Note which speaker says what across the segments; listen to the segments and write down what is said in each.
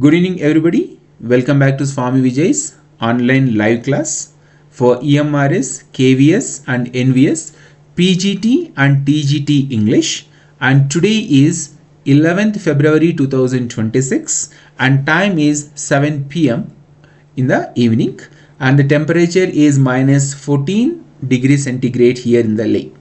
Speaker 1: Good evening everybody. Welcome back to Swamy Vijay's online live class for EMRS, KVS and NVS, PGT and TGT English. And today is 11th February 2026 and time is 7 p.m. in the evening and the temperature is minus 14 degrees centigrade here in the lake.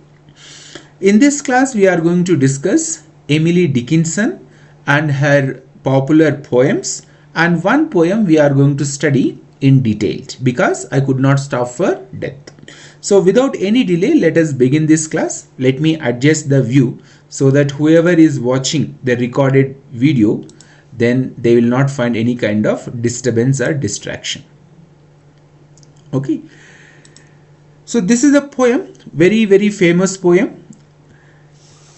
Speaker 1: In this class we are going to discuss Emily Dickinson and her popular poems, and one poem we are going to study in detail because I could not stop for death. So without any delay, let us begin this class. Let me adjust the view so that whoever is watching the recorded video, then they will not find any kind of disturbance or distraction. Okay. So this is a poem, very famous poem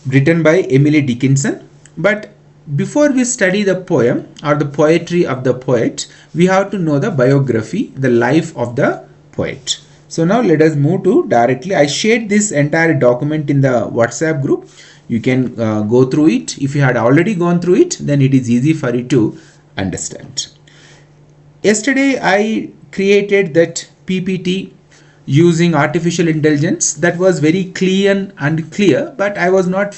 Speaker 1: written by Emily Dickinson. But before we study the poem or the poetry of the poet, we have to know the biography, the life of the poet. So now let us move to directly. I shared this entire document in the WhatsApp group. You can go through it. If you had already gone through it, then it is easy for you to understand. Yesterday I created that PPT using artificial intelligence. That was very clean and clear, but I was not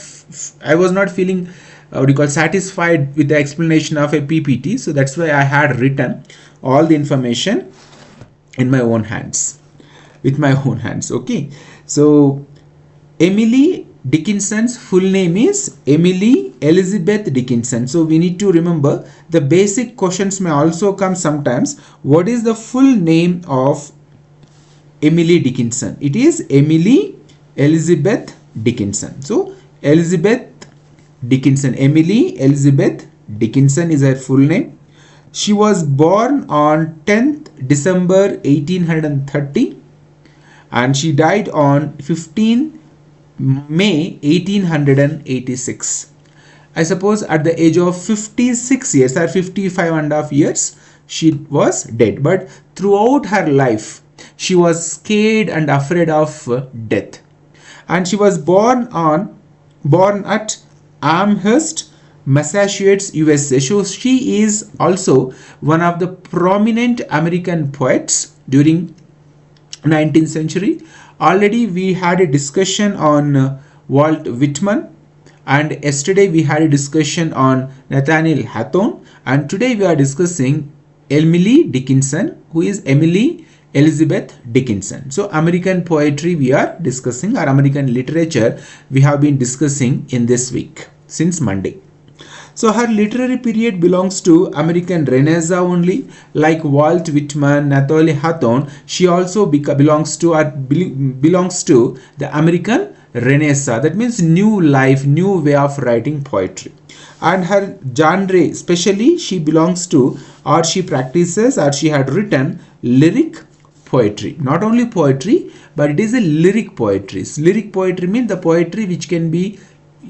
Speaker 1: feeling satisfied with the explanation of a PPT. So that's why I had written all the information in my own hands, with my own hands. Okay. So Emily Dickinson's full name is Emily Elizabeth Dickinson. So we need to remember the basic questions may also come sometimes. What is the full name of Emily Dickinson? It is Emily Elizabeth Dickinson. So Elizabeth Dickinson, Emily Elizabeth Dickinson is her full name. She was born on 10th December 1830 and she died on 15 May 1886. I suppose at the age of 56 years or 55.5 years she was dead, but throughout her life she was scared and afraid of death. And she was born at Amherst, Massachusetts, USA. So she is also one of the prominent American poets during 19th century. Already we had a discussion on Walt Whitman, and yesterday we had a discussion on Nathaniel Hawthorne, and today we are discussing Emily Dickinson, who is Emily Elizabeth Dickinson. So American poetry we are discussing, or American literature we have been discussing in this week since Monday. So her literary period belongs to American Renaissance only, like Walt Whitman, Nathaniel Hawthorne. She also belongs to the American Renaissance. That means new life, new way of writing poetry. And her genre, especially she belongs to, or she practices, or she had written lyric poetry. Not only poetry, but it is a lyric poetry. Lyric poetry means the poetry which can be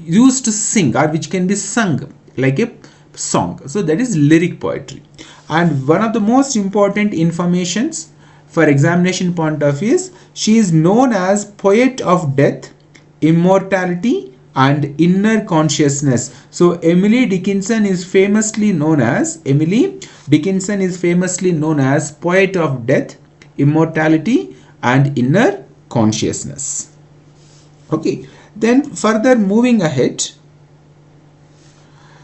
Speaker 1: used to sing or which can be sung like a song. So that is lyric poetry. And one of the most important informations for examination point of view is she is known as poet of death, immortality and inner consciousness. So Emily Dickinson is famously known as poet of death, immortality and inner consciousness. Okay. Then further moving ahead,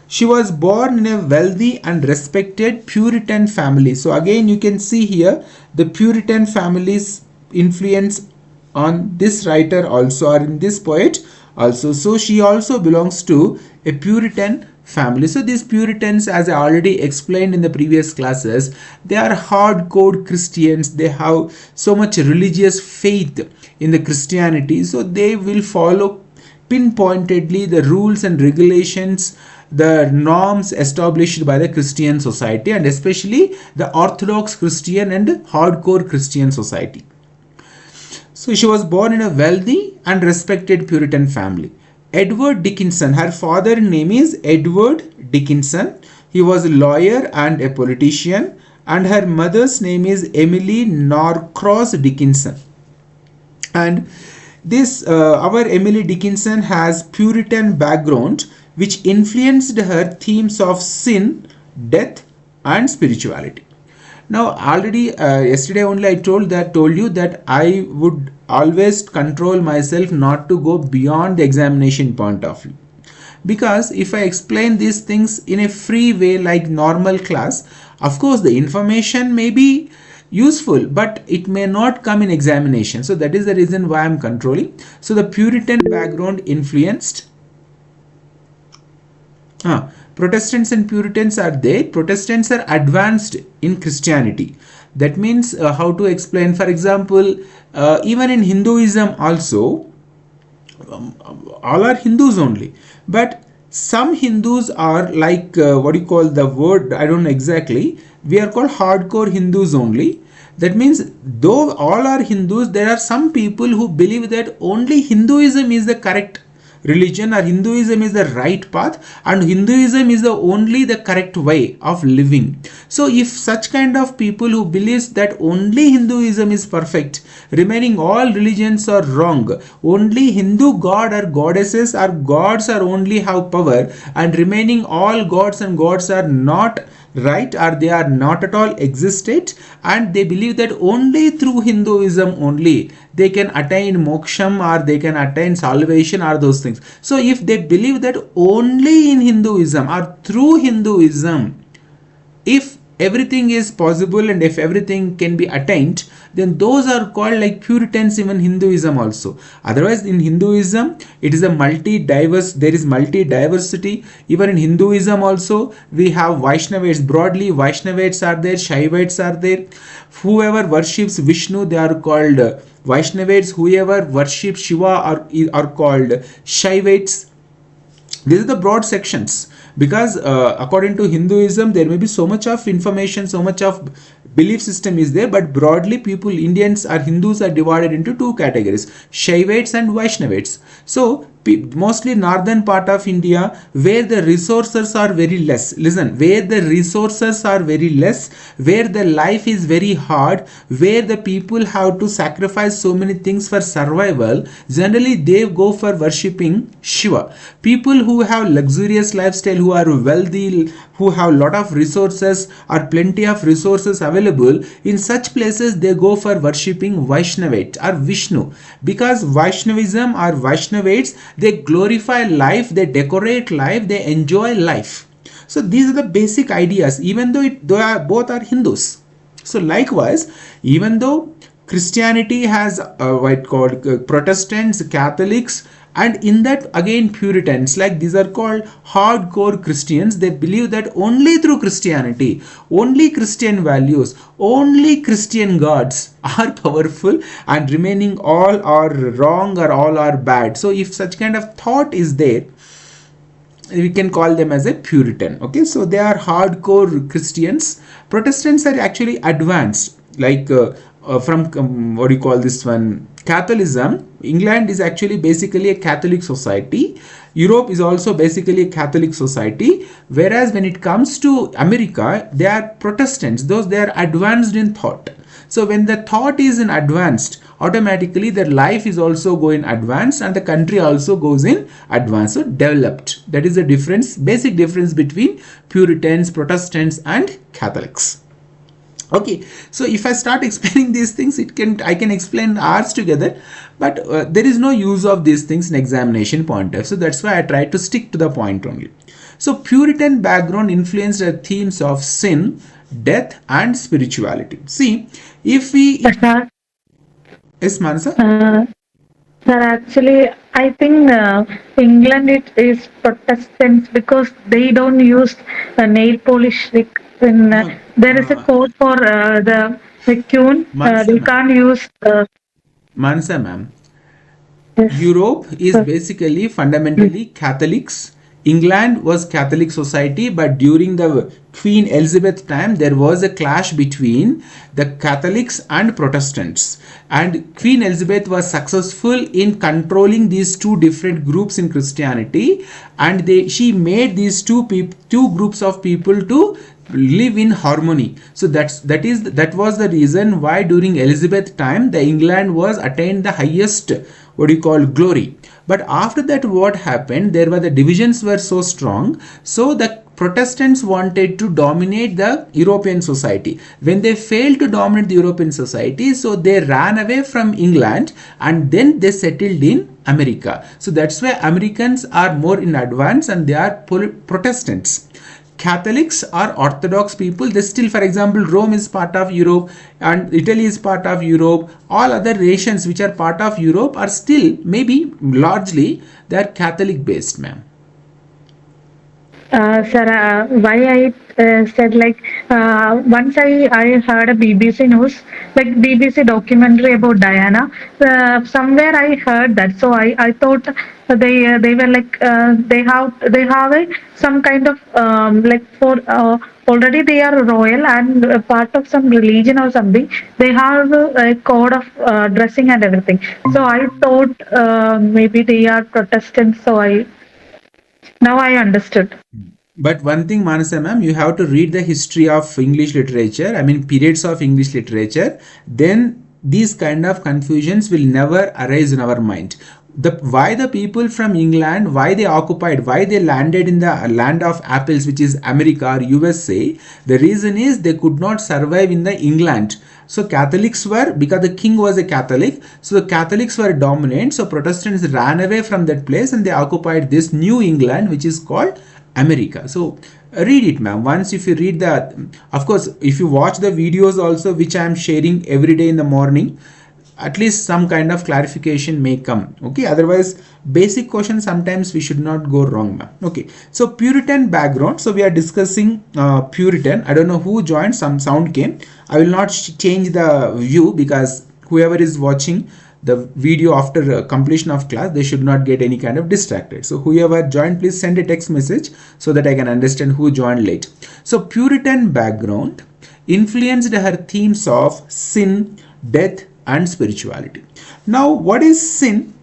Speaker 1: she was born in a wealthy and respected Puritan family. So again you can see here the Puritan family's influence on this writer also, or in this poet also. So she also belongs to a Puritan family. So these Puritans, as I already explained in the previous classes, they are hardcore Christians. They have so much religious faith in the Christianity. So they will follow pinpointedly the rules and regulations, the norms established by the Christian society, and especially the Orthodox Christian and hardcore Christian society. So she was born in a wealthy and respected Puritan family. Edward Dickinson, her father's name is Edward Dickinson. He was a lawyer and a politician, and her mother's name is Emily Norcross Dickinson. And this our Emily Dickinson has Puritan background which influenced her themes of sin, death and spirituality. Now already yesterday only I told you that I would always control myself not to go beyond the examination point of view, because if I explain these things in a free way like normal class, of course the information may be useful but it may not come in examination. So that is the reason why I'm controlling. So the Puritan background influenced Protestants and Puritans are there. Protestants are advanced in Christianity. That means how to explain, for example, even in Hinduism also, all are Hindus only, but some Hindus are like what do you call the word, I don't know exactly, we are called hardcore Hindus only. That means though all are Hindus, there are some people who believe that only Hinduism is the correct religion, or Hinduism is the right path, and Hinduism is the correct way of living. So if such kind of people who believes that only Hinduism is perfect, remaining all religions are wrong, only Hindu god or goddesses or gods are only have power, and remaining all gods and gods are not right, or they are not at all existed, and they believe that only through Hinduism only they can attain moksham, or they can attain salvation, or those things. So if they believe that only in Hinduism or through Hinduism if everything is possible and if everything can be attained, then those are called like Puritans even Hinduism also. Otherwise in Hinduism it is a multi-diverse, there is multi-diversity. Even in Hinduism also we have Vaishnavites, broadly Vaishnavites are there, Shaivites are there. Whoever worships Vishnu, they are called Vaishnavites. Whoever worships Shiva are called Shaivites. These are the broad sections, because according to Hinduism there may be so much of information, so much of belief system is there, but broadly people, Indians or Hindus, are divided into two categories, Shaivites and Vaishnavites. So mostly northern part of India where the resources are very less, listen, where the resources are very less, where the life is very hard, where the people have to sacrifice so many things for survival, generally they go for worshipping Shiva. People who have luxurious lifestyle, who are wealthy, who have lot of resources or plenty of resources available, in such places they go for worshipping Vaishnavite or Vishnu, because Vaishnavism or Vaishnavites, they glorify life, they decorate life, they enjoy life. So these are the basic ideas, even though both are Hindus. So likewise, even though Christianity has what called Protestants, Catholics, and in that again Puritans, like these are called hardcore Christians. They believe that only through Christianity, only Christian values, only Christian gods are powerful, and remaining all are wrong or all are bad. So if such kind of thought is there, we can call them as a Puritan. Okay, so they are hardcore Christians. Protestants are actually advanced, like from what do you call this one, Catholicism. England is actually basically a Catholic society. Europe is also basically a Catholic society. Whereas when it comes to America, they are Protestants. Those, they are advanced in thought. So when the thought is in advanced, automatically their life is also going advanced, and the country also goes in advanced, so developed. That is the difference, basic difference between Puritans, Protestants, and Catholics. Okay, so if I start explaining these things, I can explain hours together, but there is no use of these things in examination point of view. So that's why I try to stick to the point only. So Puritan background influenced the themes of sin, death, and spirituality. See, if we... Yes, Manasa?
Speaker 2: Sir, actually, I think England it is Protestants because they don't use nail polish. Like when there is a code for the queen, they can't use.
Speaker 1: Mansa, ma'am.
Speaker 2: Yes.
Speaker 1: Europe is basically fundamentally Catholics. England was Catholic society, but during the Queen Elizabeth time, there was a clash between the Catholics and Protestants. And Queen Elizabeth was successful in controlling these two different groups in Christianity, and she made these two groups of people to live in harmony. So that was the reason why during Elizabeth time the England was attained the highest glory. But after that, what happened, the divisions were so strong, so the Protestants wanted to dominate the European society. When they failed to dominate the European society, so they ran away from England and then they settled in America. So that's why Americans are more in advance and they are Protestants. Catholics are Orthodox people. They still, for example, Rome is part of Europe and Italy is part of Europe. All other nations which are part of Europe are still, maybe largely, they are Catholic based, ma'am.
Speaker 2: Sir, why I said like once I heard a BBC news, like BBC documentary about Diana. Somewhere I heard that, so I thought they were like they have some kind of like for already they are royal and part of some religion or something. They have a code of dressing and everything. So I thought maybe they are Protestants. So I now I understood.
Speaker 1: But one thing, Manasa ma'am, you have to read the history of English literature, I mean periods of English literature, then these kind of confusions will never arise in our mind. Why the people from England, why they occupied, why they landed in the land of apples, which is America or USA, the reason is they could not survive in the England. So Catholics were, because the king was a Catholic, so the Catholics were dominant, so Protestants ran away from that place and they occupied this New England, which is called America. So read it, ma'am. Once if you read that, of course, if you watch the videos also, which I am sharing every day in the morning, at least some kind of clarification may come. Okay, otherwise basic questions sometimes we should not go wrong, ma'am. Okay, so Puritan background. So we are discussing Puritan. I don't know who joined, some sound came. I will not change the view because whoever is watching the video after completion of class, they should not get any kind of distracted. So whoever joined, please send a text message so that I can understand who joined late. So Puritan background influenced her themes of sin, death and spirituality. Now what is sin?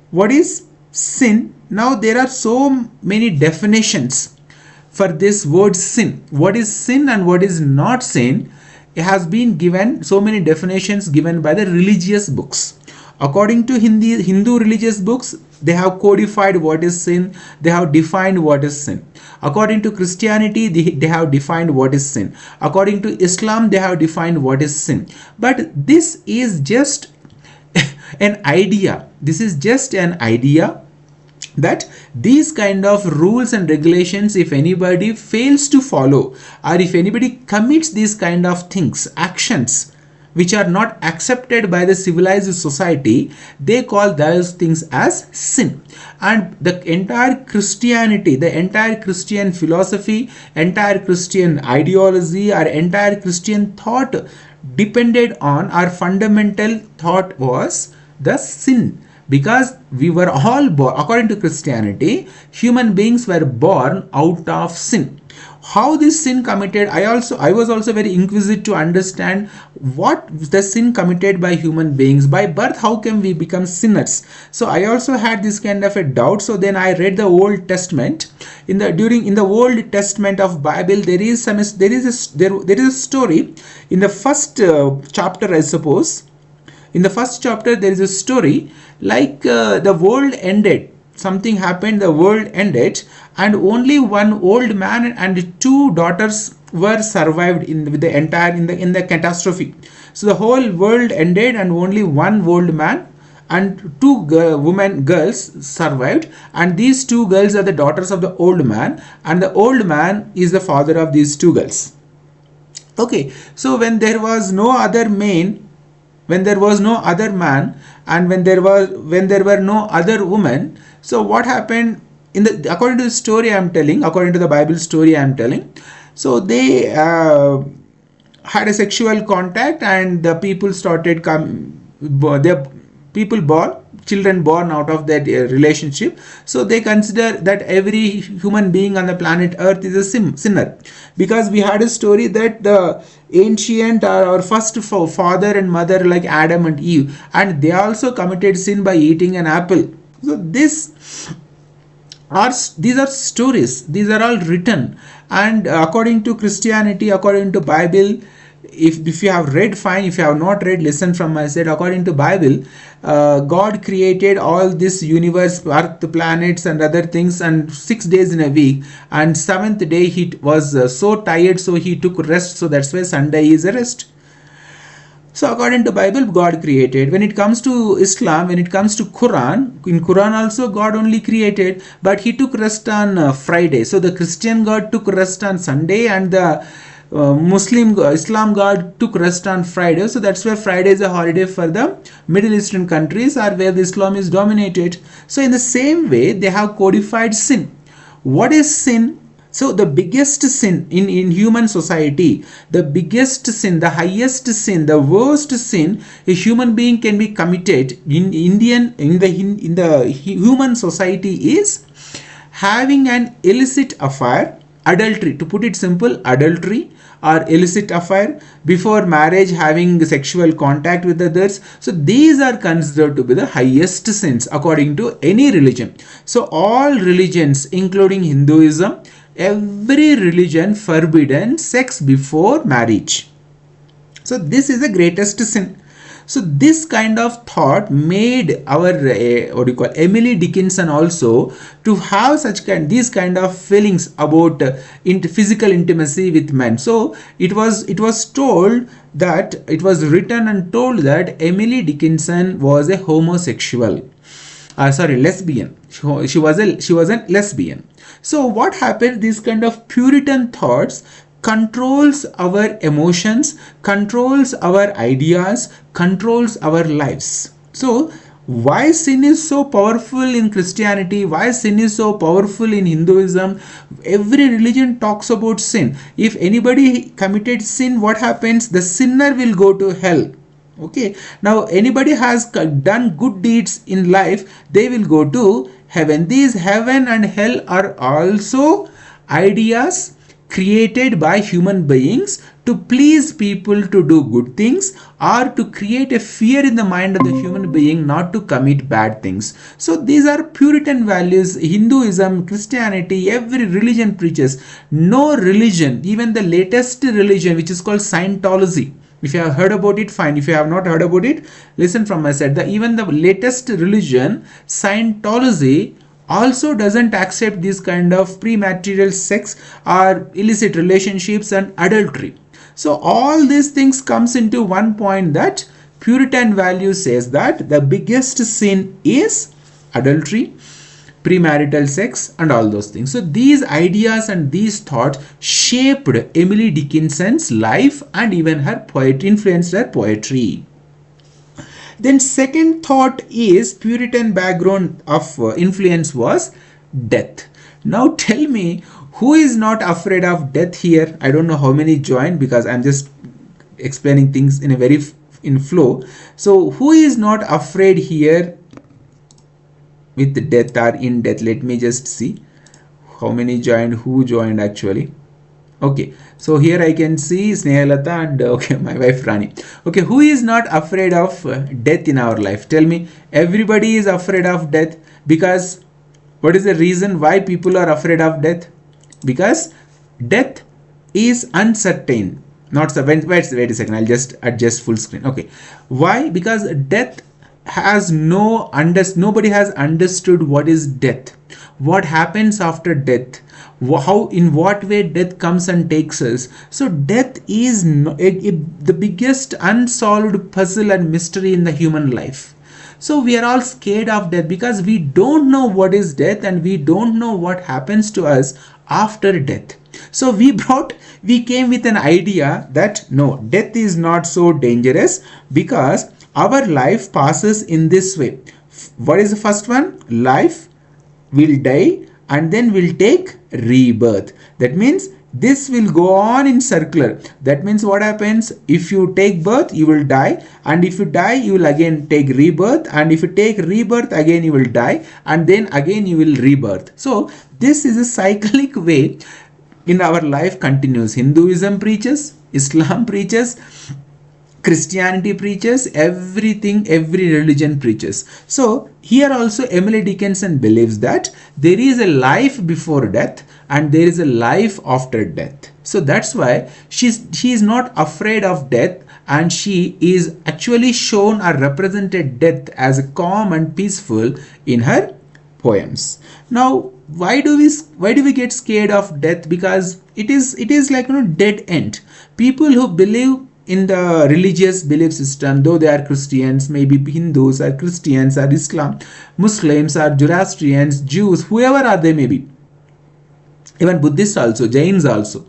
Speaker 1: What is sin? Now there are so many definitions for this word sin. What is sin and what is not sin? It has been given so many definitions given by the religious books. According to Hindu religious books, they have codified what is sin, they have defined what is sin. According to Christianity, they have defined what is sin. According to Islam, they have defined what is sin. But this is just an idea. This is just an idea that these kind of rules and regulations, if anybody fails to follow or if anybody commits these kind of things, actions which are not accepted by the civilized society, they call those things as sin. And the entire Christianity, the entire Christian philosophy, entire Christian ideology or entire Christian thought depended on, our fundamental thought was the sin. Because we were all born, according to Christianity, human beings were born out of sin. How this sin committed, I was also very inquisitive to understand what the sin committed by human beings. By birth, how can we become sinners? So I also had this kind of a doubt. So then I read the Old Testament. In the Old Testament of Bible, there is a story in the first chapter, I suppose. In the first chapter, there is a story like the world ended. Something happened, the world ended, and only one old man and two daughters were survived in the catastrophe. So the whole world ended, and only one old man and two girls survived, and these two girls are the daughters of the old man, and the old man is the father of these two girls. Okay, so when there was no other man, and when there were no other women, so what happened according to the story I am telling, according to the Bible story I am telling, so they had a sexual contact and the people started children born out of that relationship. So they consider that every human being on the planet Earth is a sinner, because we had a story that the ancient our first father and mother, like Adam and Eve, and they also committed sin by eating an apple. So these are stories, these are all written, and according to Christianity, according to Bible, if you have read, fine. If you have not read, listen from my side. According to Bible, God created all this universe, earth, planets and other things, and 6 days in a week, and seventh day he was so tired, so he took rest. So that's why Sunday is a rest. So according to Bible, God created. When it comes to Islam, when it comes to Quran, in Quran also God only created, but he took rest on Friday. So the Christian God took rest on Sunday, and the Islam God took rest on Friday. So that's why Friday is a holiday for the Middle Eastern countries, or where the Islam is dominated. So in the same way, they have codified sin. What is sin? So the biggest sin in human society, the biggest sin, the highest sin, the worst sin a human being can be committed in the human society is having an illicit affair, adultery. To put it simple, adultery or illicit affair, before marriage having sexual contact with others. So these are considered to be the highest sins according to any religion. So all religions, including Hinduism, every religion forbidden sex before marriage. So this is the greatest sin. So this kind of thought made our Emily Dickinson also to have these kind of feelings about physical intimacy with men. So it was told that, it was written and told that Emily Dickinson was a homosexual. Lesbian. She was a lesbian. So what happened? These kind of Puritan thoughts controls our emotions, controls our ideas, controls our lives. So why sin is so powerful in Christianity, why sin is so powerful in Hinduism? Every religion talks about sin. If anybody committed sin, what happens? The sinner will go to hell. Okay, now anybody has done good deeds in life, they will go to heaven. These heaven and hell are also ideas created by human beings to please people to do good things, or to create a fear in the mind of the human being not to commit bad things. So these are Puritan values. Hinduism, Christianity, every religion preaches. No religion, even the latest religion which is called Scientology, if you have heard about it, fine. If you have not heard about it, listen from my side. Even the latest religion, Scientology, also doesn't accept this kind of premarital sex or illicit relationships and adultery. So all these things comes into one point, that Puritan value says that the biggest sin is adultery, premarital sex and all those things. So these ideas and these thoughts shaped Emily Dickinson's life, and even her poetry, influenced her poetry. Then second thought is Puritan background of influence was death. Now tell me, who is not afraid of death here? I don't know how many joined, because I'm just explaining things in a very in flow. So who is not afraid here with death or in death? Let me just see how many joined, who joined actually. Okay, so here I can see Snehalata and okay, my wife Rani. Okay, who is not afraid of death in our life? Tell me. Everybody is afraid of death, because what is the reason why people are afraid of death? Because death is uncertain. Wait a second, I'll just adjust full screen. Okay, why? Because death has nobody has understood what is death, what happens after death, how, in what way death comes and takes us. So death is the biggest unsolved puzzle and mystery in the human life. So we are all scared of death because we don't know what is death, and we don't know what happens to us after death. So we came with an idea that no, death is not so dangerous, because our life passes in this way. What is the first one? Life will die and then will take rebirth. That means this will go on in circular. That means what happens? If you take birth, you will die, and if you die, you will again take rebirth, and if you take rebirth, again you will die, and then again you will rebirth. So this is a cyclic way in our life continues. Hinduism preaches, Islam preaches, Christianity preaches, everything, every religion preaches. So here also Emily Dickinson believes that there is a life before death and there is a life after death. So that's why she is not afraid of death, and she is actually shown or represented death as calm and peaceful in her poems. Now, why do we get scared of death? Because it is like, dead end. People who believe in the religious belief system, though they are Christians, maybe Hindus or Christians or Islam, Muslims or Zoroastrians, Jews, whoever are they may be, even Buddhists also, Jains also,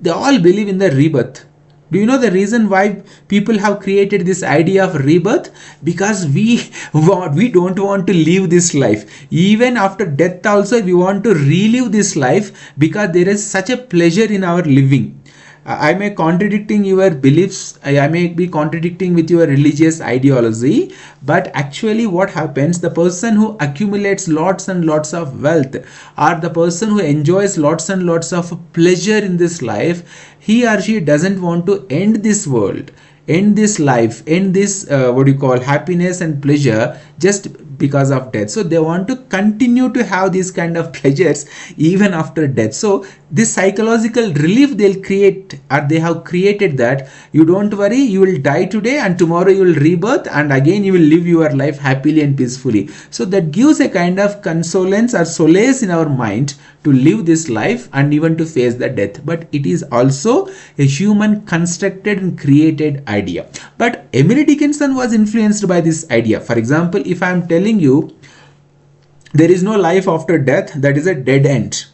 Speaker 1: they all believe in the rebirth. Do you know the reason why people have created this idea of rebirth? Because we don't want to live this life. Even after death also, we want to relive this life, because there is such a pleasure in our living. I may contradicting your beliefs, I may be contradicting with your religious ideology, but actually what happens, the person who accumulates lots and lots of wealth, or the person who enjoys lots and lots of pleasure in this life, he or she doesn't want to end this world, end this life, end this happiness and pleasure just because of death. So they want to continue to have these kind of pleasures even after death. So this psychological relief they'll create, or they have created, that you don't worry, you will die today and tomorrow you will rebirth and again you will live your life happily and peacefully. So that gives a kind of consolence or solace in our mind to live this life and even to face the death. But it is also a human constructed and created idea. But Emily Dickinson was influenced by this idea. For example, if I am telling you there is no life after death, that is a dead end,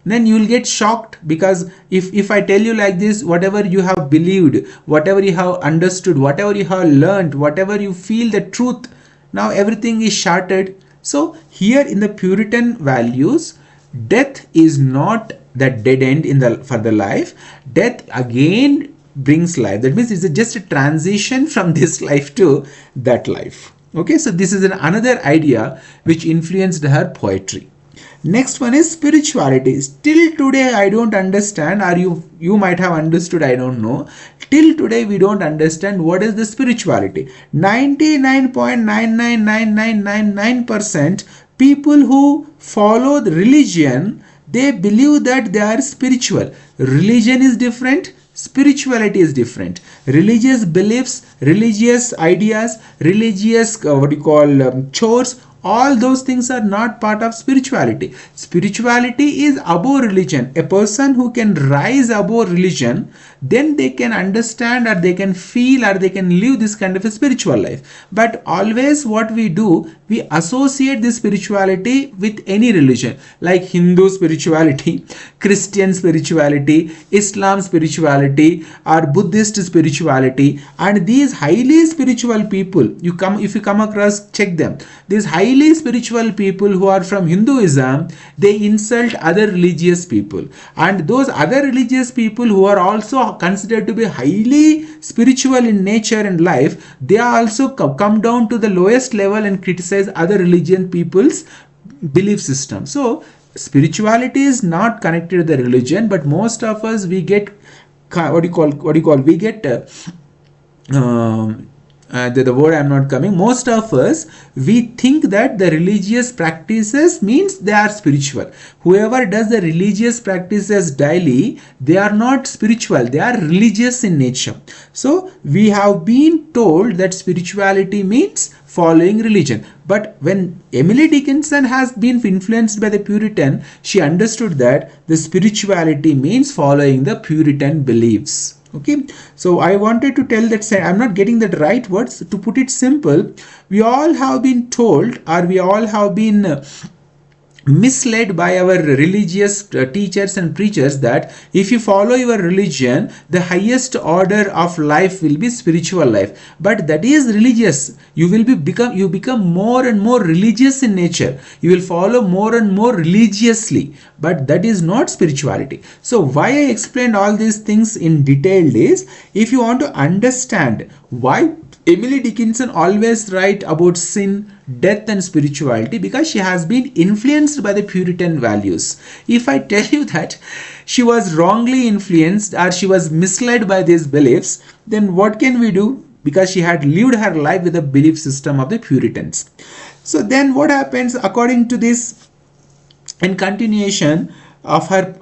Speaker 1: then you will get shocked, because if I tell you like this, whatever you have believed, whatever you have understood, whatever you have learned, whatever you feel the truth, now everything is shattered. So here in the Puritan values, death is not that dead end for the life. Death again brings life. That means it's just a transition from this life to that life. Okay, so this is another idea which influenced her poetry. Next one is spirituality. Till today I don't understand, or you might have understood, I don't know. Till today we don't understand what is the spirituality. 99.999999% people who follow the religion, they believe that they are spiritual. Religion is different, spirituality is different. Religious beliefs, religious ideas, religious chores, all those things are not part of spirituality. Spirituality is above religion. A person who can rise above religion, then they can understand, or they can feel, or they can live this kind of a spiritual life. But always what we do, we associate this spirituality with any religion, like Hindu spirituality, Christian spirituality, Islam spirituality, or Buddhist spirituality. And these highly spiritual people, if you come across, check them. These highly spiritual people who are from Hinduism, they insult other religious people, and those other religious people who are also considered to be highly spiritual in nature and life, they also come down to the lowest level and criticize other religion people's belief system. So spirituality is not connected to the religion, but most of us, we get we get the word I'm not coming. Most of us, we think that the religious practices means they are spiritual. Whoever does the religious practices daily, they are not spiritual, they are religious in nature. So we have been told that spirituality means following religion. But when Emily Dickinson has been influenced by the Puritan, she understood that the spirituality means following the Puritan beliefs. Okay, so I wanted to tell that, I'm not getting the right words. To put it simple, we all have been told, or we all have been misled by our religious teachers and preachers, that if you follow your religion, the highest order of life will be spiritual life. But that is religious. You become more and more religious in nature. You will follow more and more religiously, but that is not spirituality. So why I explained all these things in detail is, if you want to understand why Emily Dickinson always write about sin, death and spirituality, because she has been influenced by the Puritan values. If I tell you that she was wrongly influenced, or she was misled by these beliefs, then what can we do? Because she had lived her life with the belief system of the Puritans. So then what happens, according to this, in continuation of her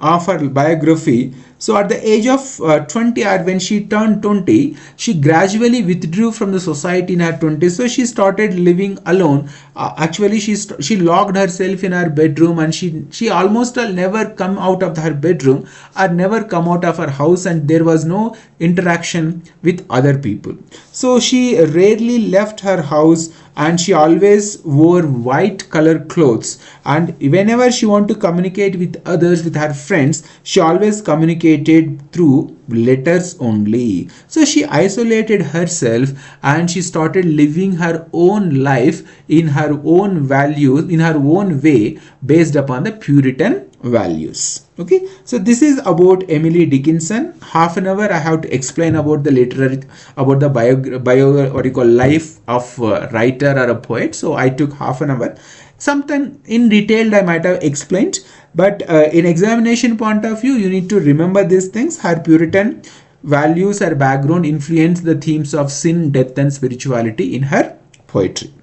Speaker 1: biography, So at the age of 20, or when she turned 20, she gradually withdrew from the society in her 20s. So she started living alone. Actually, she locked herself in her bedroom, and she almost never come out of her bedroom or never come out of her house, and there was no interaction with other people. So she rarely left her house, and she always wore white color clothes, and whenever she want to communicate with others, with her friends, she always communicated through letters only. So she isolated herself, and she started living her own life in her own values, in her own way, based upon the Puritan values. Okay, so this is about Emily Dickinson. Half an hour I have to explain about the literary, about the bio what you call life of a writer or a poet. So I took half an hour. Sometime in detail I might have explained, but in examination point of view, you need to remember these things. Her Puritan values, her background influenced the themes of sin, death, and spirituality in her poetry.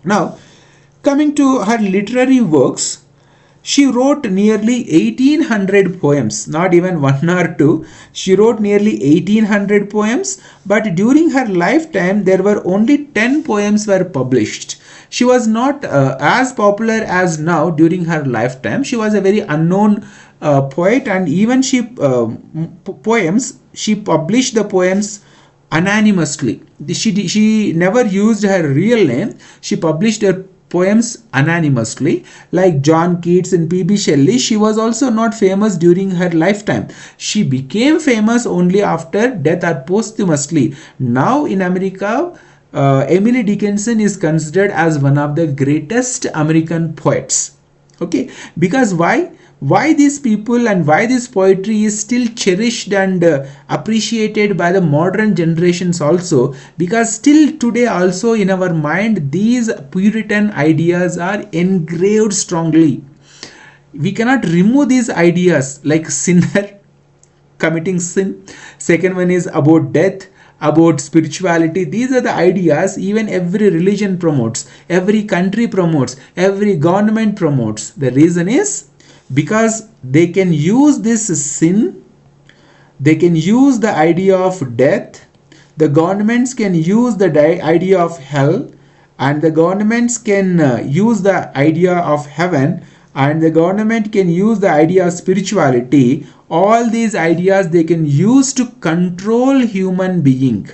Speaker 1: Now, coming to her literary works, she wrote nearly 1800 poems, not even one or two. She wrote nearly 1800 poems, but during her lifetime, there were only 10 poems were published. She was not as popular as now during her lifetime. She was a very unknown poet, and even she published the poems anonymously. She never used her real name. She published her poems anonymously. Like John Keats and P.B. Shelley, she was also not famous during her lifetime. She became famous only after death or posthumously. Now in America, Emily Dickinson is considered as one of the greatest American poets. Okay, because why these people and why this poetry is still cherished and appreciated by the modern generations also, because still today also in our mind these Puritan ideas are engraved strongly. We cannot remove these ideas, like sinner committing sin. Second one is about death, about spirituality. These are the ideas even every religion promotes, every country promotes, every government promotes. The reason is because they can use this sin, they can use the idea of death, the governments can use the idea of hell, and the governments can use the idea of heaven, and the government can use the idea of spirituality. All these ideas they can use to control human being.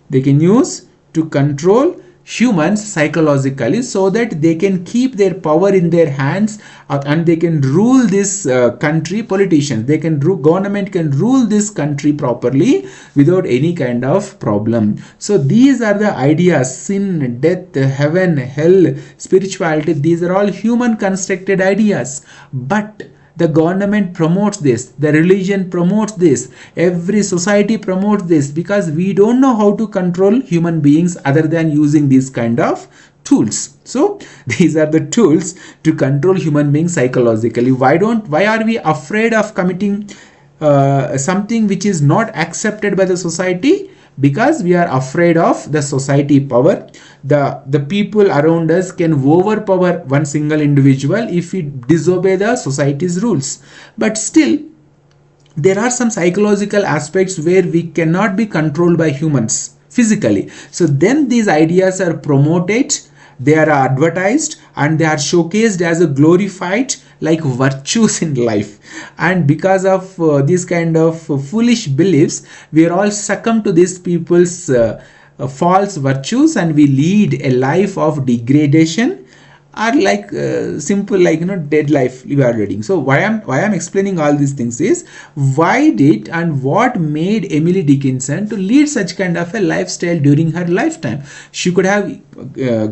Speaker 1: They can use to control humans psychologically, so that they can keep their power in their hands, and they can rule this country. Politicians, they can government can rule this country properly without any kind of problem. So these are the ideas: sin, death, heaven, hell, spirituality. These are all human constructed ideas, but the government promotes this, the religion promotes this, every society promotes this, because we don't know how to control human beings other than using these kind of tools. So these are the tools to control human beings psychologically. Why are we afraid of committing something which is not accepted by the society? Because we are afraid of the society power. The people around us can overpower one single individual if we disobey the society's rules. But still, there are some psychological aspects where we cannot be controlled by humans physically. So then these ideas are promoted, they are advertised, and they are showcased as a glorified like virtues in life. And because of these kind of foolish beliefs, we are all succumb to these people's false virtues, and we lead a life of degradation, or like simple, like dead life we are reading. So why I'm explaining all these things is, why did and what made Emily Dickinson to lead such kind of a lifestyle during her lifetime. She could have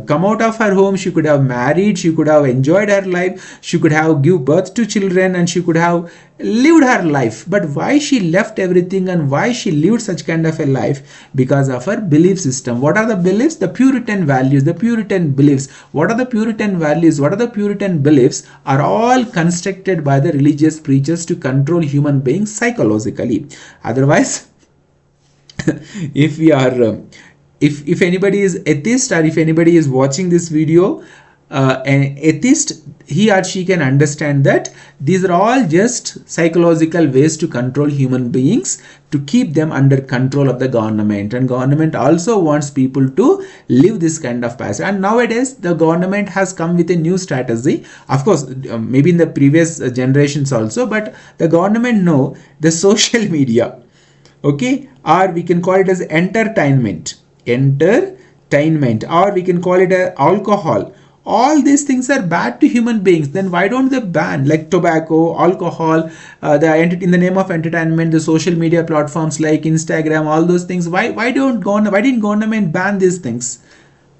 Speaker 1: come out of her home, she could have married, she could have enjoyed her life, she could have give birth to children, and she could have lived her life. But why she left everything and why she lived such kind of a life? Because of her belief system. What are the beliefs? The Puritan values, the Puritan beliefs. What are the Puritan values? What are the Puritan beliefs? Are all constructed by the religious preachers to control human beings psychologically. Otherwise, if anybody is atheist, or if anybody is watching this video, an atheist, he or she can understand that these are all just psychological ways to control human beings, to keep them under control of the government, and government also wants people to live this kind of pattern. And nowadays the government has come with a new strategy, of course, maybe in the previous generations also, but the government know the social media, okay, or we can call it as entertainment, or we can call it alcohol. All these things are bad to human beings. Then why don't they ban, like tobacco, alcohol, in the name of entertainment, the social media platforms like Instagram, all those things? Why didn't government ban these things?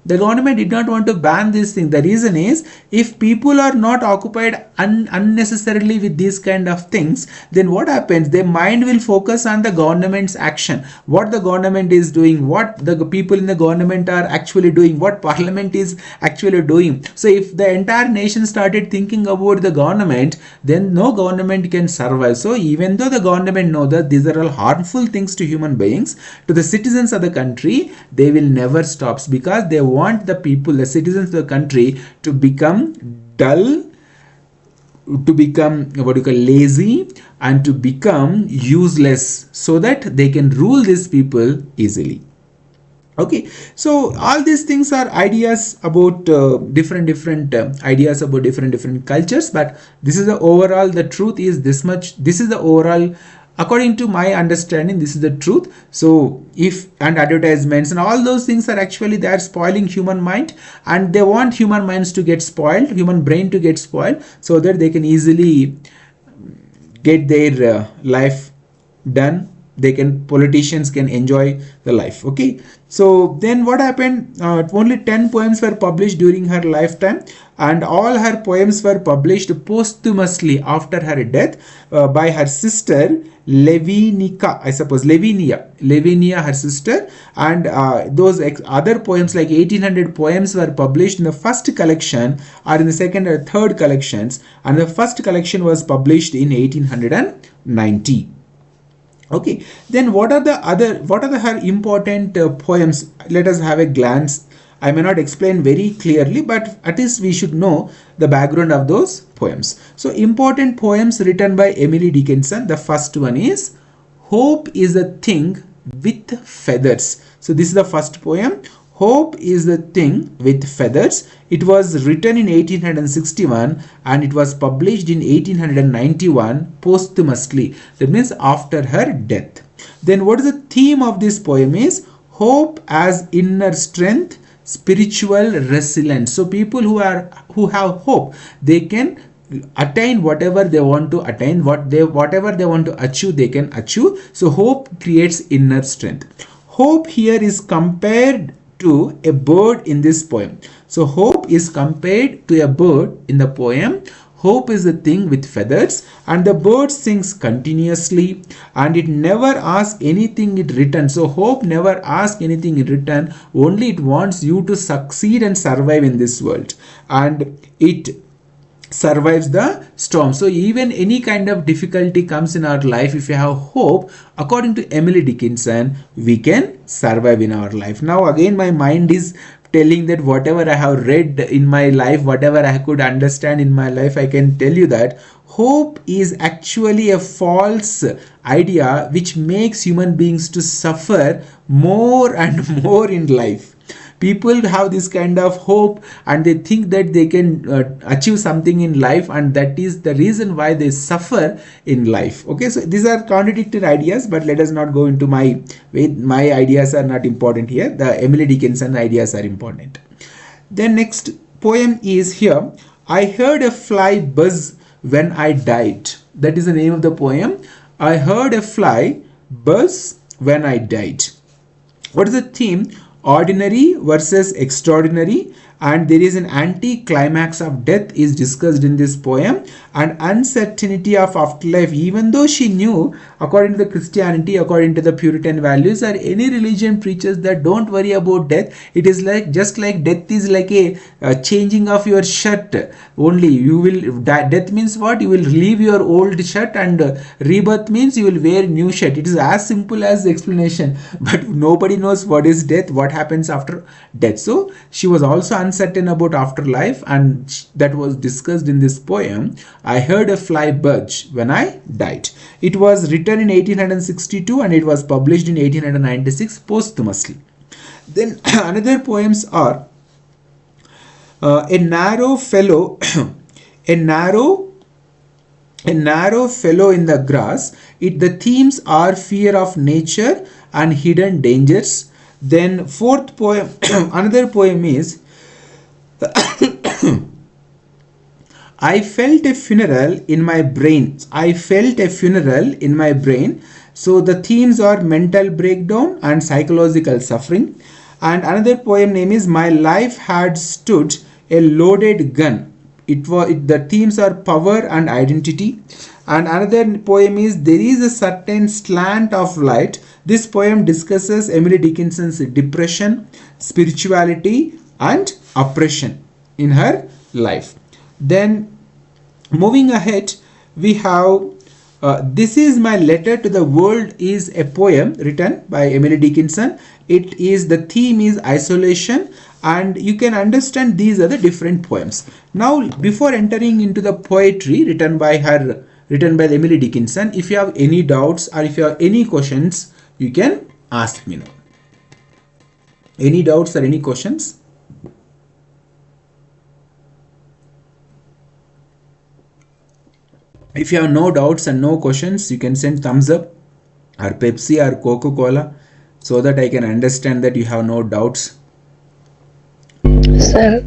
Speaker 1: The government did not want to ban these things. The reason is, if people are not occupied unnecessarily with these kind of things, then what happens? Their mind will focus on the government's action, what the government is doing, what the people in the government are actually doing, what parliament is actually doing. So if the entire nation started thinking about the government, then no government can survive. So even though the government know that these are all harmful things to human beings, to the citizens of the country, they will never stop, because they want the people, the citizens of the country, to become dull, to become what you call lazy, and to become useless, so that they can rule these people easily. Okay, so all these things are ideas about different ideas about different cultures, but this is the overall, the truth is this much. This is the overall, according to my understanding, this is the truth. So if, and advertisements and all those things are actually, they are spoiling human mind, and they want human minds to get spoiled, human brain to get spoiled, so that they can easily get their life done. Politicians can enjoy the life. Okay, so then what happened? Only 10 poems were published during her lifetime, and all her poems were published posthumously after her death by her sister Lavinia, her sister. And those other poems, like 1800 poems, were published in the first collection, or in the second or third collections, and the first collection was published in 1890. Okay, then what are the her important poems? Let us have a glance. I may not explain very clearly, but at least we should know the background of those poems. So important poems written by Emily Dickinson. The first one is Hope is a Thing with Feathers. So this is the first poem. Hope is the Thing with Feathers. It was written in 1861 and it was published in 1891 posthumously. That means after her death. Then what is the theme of this poem is hope as inner strength, spiritual resilience. So people who have hope, they can attain whatever they want to attain, whatever they want to achieve, they can achieve. So hope creates inner strength. Hope here is compared to a bird in this poem. So hope is compared to a bird in the poem. Hope is a thing with feathers, and the bird sings continuously and it never asks anything in return. So hope never asks anything in return, only it wants you to succeed and survive in this world, and it survives the storm. So even any kind of difficulty comes in our life, if you have hope, according to Emily Dickinson, we can survive in our life. Now again my mind is telling that whatever I have read in my life, whatever I could understand in my life, I can tell you that hope is actually a false idea which makes human beings to suffer more and more in life. People have this kind of hope and they think that they can achieve something in life, and that is the reason why they suffer in life. Okay, so these are contradictory ideas, but let us not go into my ideas are not important here. The Emily Dickinson ideas are important. Then next poem is here. I heard a fly buzz when I died. That is the name of the poem. I heard a fly buzz when I died. What is the theme? Ordinary versus extraordinary, and there is an anti-climax of death is discussed in this poem, and uncertainty of afterlife. Even though she knew, according to the Christianity, according to the Puritan values, or any religion preaches that don't worry about death, it is like just like death is like a changing of your shirt. Only you will die. Death means what? You will leave your old shirt, and rebirth means you will wear new shirt. It is as simple as the explanation, but nobody knows what is death, what happens after death. So she was also uncertain about afterlife, and that was discussed in this poem, I heard a fly budge when I died. It was written in 1862 and it was published in 1896 posthumously. Then another poems are a narrow fellow a narrow fellow in the grass. The themes are fear of nature and hidden dangers. Then fourth poem, another poem is I felt a funeral in my brain. I felt a funeral in my brain. So the themes are mental breakdown and psychological suffering. And another poem name is My Life Had Stood a Loaded Gun. The themes are power and identity. And another poem is There is a Certain Slant of Light. This poem discusses Emily Dickinson's depression, spirituality and oppression in her life. Then moving ahead, we have This Is My Letter to the World is a poem written by Emily Dickinson. The theme is isolation, and you can understand these are the different poems. Now, before entering into the poetry written by Emily Dickinson, if you have any doubts or if you have any questions, you can ask me now. Any doubts or any questions? If you have no doubts and no questions, you can send thumbs up or Pepsi or Coca-Cola so that I can understand that you have no doubts.
Speaker 3: Sir,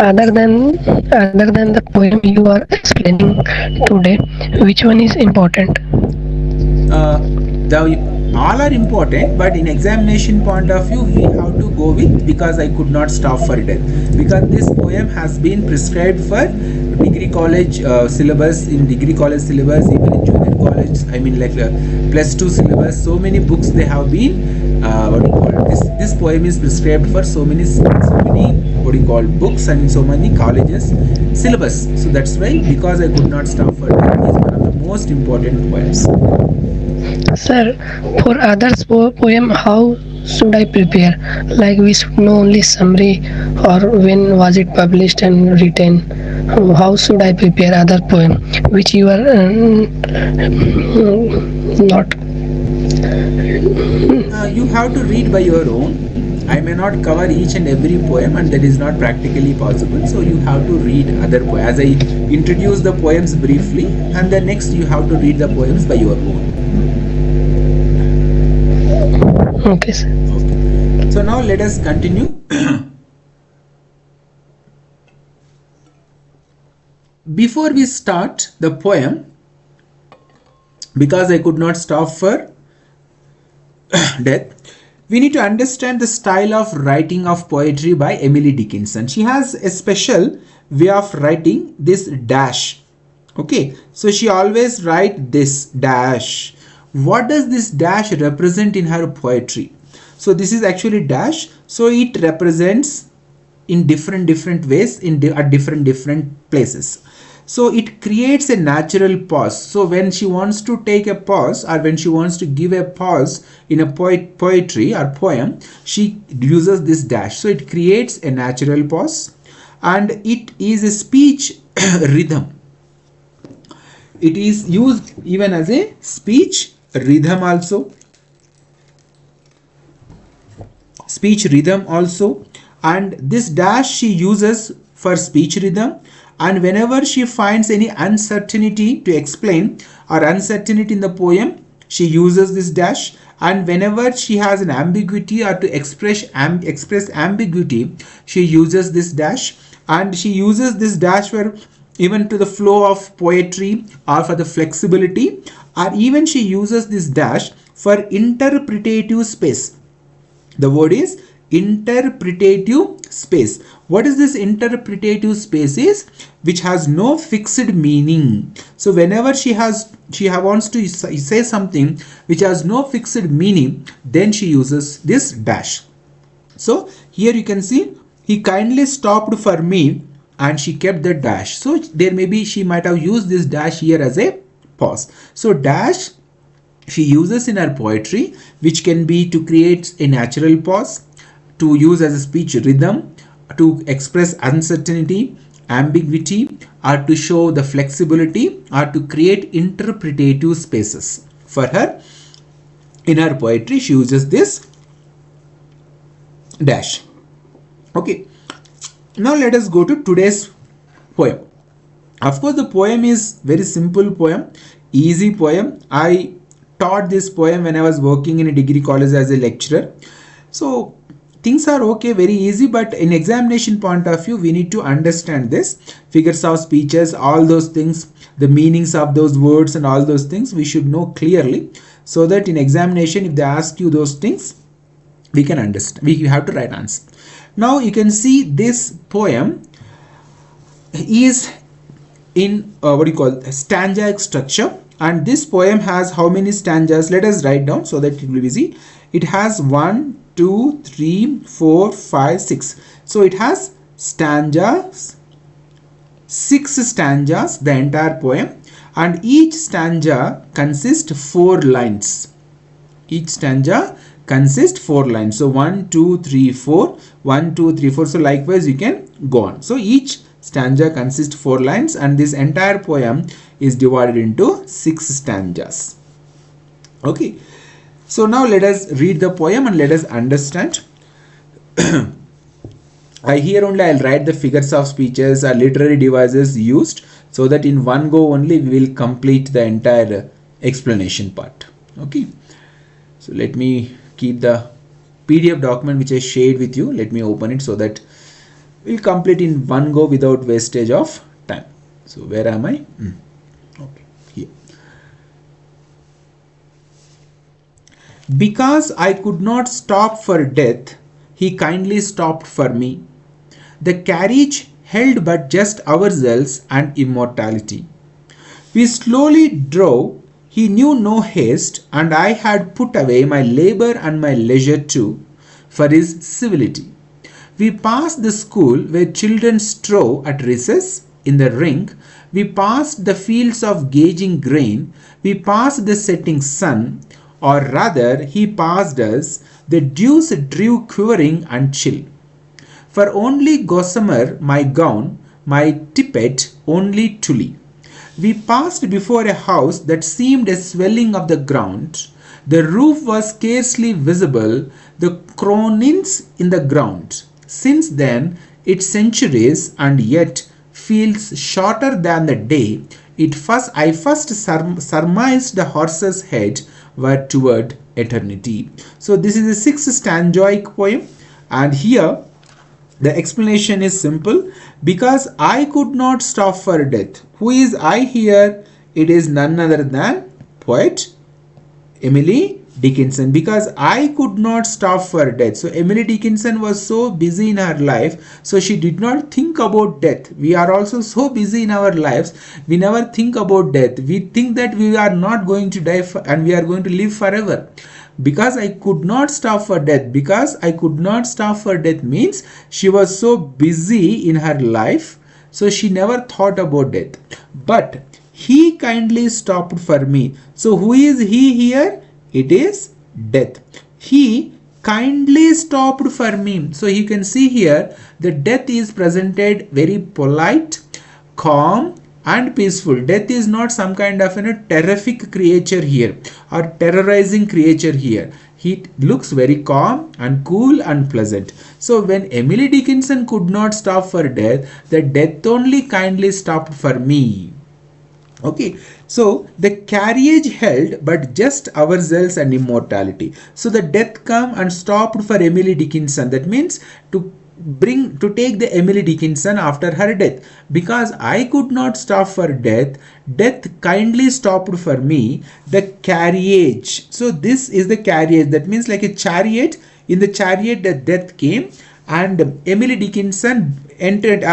Speaker 3: other than the poem you are explaining today, which one is important?
Speaker 1: All are important, but in examination point of view, we have to go with, because I could not stop for it, because this poem has been prescribed for degree college syllabus, even in junior college, plus 2 syllabus. So many books they have been this poem is prescribed for so many books and in so many colleges syllabus. So that's why, because I could not stop for that, it is one of the most important poems.
Speaker 3: Sir, for others poem, how should I prepare? Like we should know only summary, or when was it published and written? How should I prepare other poem which you are not?
Speaker 1: You have to read by your own. I may not cover each and every poem, and that is not practically possible. So you have to read other poems. As I introduce the poems briefly, and then next you have to read the poems by your own.
Speaker 3: Okay, sir.
Speaker 1: Okay. So now let us continue. Before we start the poem, because I could not stop for death, we need to understand the style of writing of poetry by Emily Dickinson. She has a special way of writing, this dash. Okay, so she always write this dash. What does this dash represent in her poetry? So this is actually dash. So it represents in different ways at different places. So it creates a natural pause. So when she wants to take a pause, or when she wants to give a pause in a poetry or poem, she uses this dash. So it creates a natural pause, and it is a speech rhythm. It is used even as a speech rhythm also. And this dash she uses for speech rhythm. And whenever she finds any uncertainty to explain or uncertainty in the poem, she uses this dash. And whenever she has an ambiguity or to express ambiguity, she uses this dash. And she uses this dash for even to the flow of poetry, or for the flexibility, or even she uses this dash for interpretative space. The word is interpretative space. What is this interpretative space? Is which has no fixed meaning. So whenever she wants to say something which has no fixed meaning, then she uses this dash. So here you can see, he kindly stopped for me, and she kept the dash. So there maybe she might have used this dash here as a pause. So dash she uses in her poetry, which can be to create a natural pause, to use as a speech rhythm, to express uncertainty, ambiguity, or to show the flexibility, or to create interpretative spaces. For her, in her poetry, she uses this dash. Okay. Now let us go to today's poem. Of course, the poem is very simple poem, easy poem. I taught this poem when I was working in a degree college as a lecturer. So things are okay, very easy, but in examination point of view, we need to understand this. Figures of speeches, all those things, the meanings of those words and all those things, we should know clearly, so that in examination, if they ask you those things, we can understand. We have to write answer. Now you can see this poem is in what you call stanza structure, and this poem has how many stanzas? Let us write down so that it will be easy. It has 1, 2, 3, 4, 5, 6. So it has stanzas, 6 stanzas, the entire poem, and each stanza consists 4 lines. Each stanza consists 4 lines. So 1, 2, 3, 4, 1, 2, 3, 4. So likewise you can go on. So each stanza consists 4 lines, and this entire poem is divided into 6 stanzas. Okay. So now let us read the poem and let us understand. Here only I'll write the figures of speeches or literary devices used, so that in one go only we will complete the entire explanation part. Okay. So let me keep the PDF document which I shared with you. Let me open it so that we'll complete in one go without wastage of time. So where am I? Okay, here. Because I could not stop for death, he kindly stopped for me. The carriage held but just ourselves and immortality. We slowly drove. He knew no haste, and I had put away my labor and my leisure too, for his civility. We passed the school where children strove at recess in the rink. We passed the fields of gauging grain. We passed the setting sun, or rather he passed us. The dews drew quivering and chill. For only gossamer my gown, my tippet only tully. We passed before a house that seemed a swelling of the ground. The roof was scarcely visible, the crownings in the ground. Since then, its centuries, and yet feels shorter than the day. I first surmised the horse's head were toward eternity. So this is a 6th stanzaic poem, and here the explanation is simple. Because I could not stop for death. Who is I here? It is none other than poet Emily Dickinson. Because I could not stop for death. So Emily Dickinson was so busy in her life, so she did not think about death. We are also so busy in our lives, we never think about death. We think that we are not going to die and we are going to live forever. Because I could not stop for death. Because I could not stop for death means she was so busy in her life, so she never thought about death. But he kindly stopped for me. So who is he here? It is death. He kindly stopped for me. So you can see here the death is presented very polite, calm and peaceful. Death is not some kind of terrific creature here or terrorizing creature here. He looks very calm and cool and pleasant. So when Emily Dickinson could not stop for death, the death only kindly stopped for me. Okay, so the carriage held but just ourselves and immortality. So the death come and stopped for Emily Dickinson. That means to take the Emily Dickinson after her death. Because I could not stop for death, death kindly stopped for me. The carriage. So this is the carriage. That means like a chariot. In the chariot the death came, and Emily Dickinson entered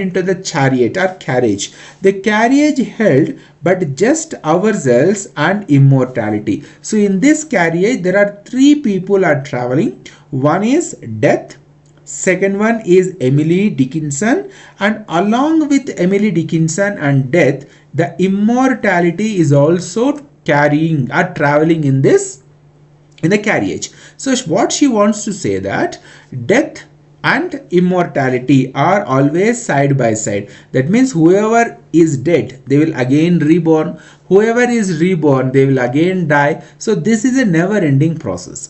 Speaker 1: into the chariot or carriage. The carriage held but just ourselves and immortality. So in this carriage there are 3 people are traveling. One is death, second one is Emily Dickinson, and along with Emily Dickinson and death, the immortality is also carrying or traveling in the carriage. So what she wants to say that death and immortality are always side by side. That means whoever is dead, they will again reborn. Whoever is reborn, they will again die. So this is a never ending process.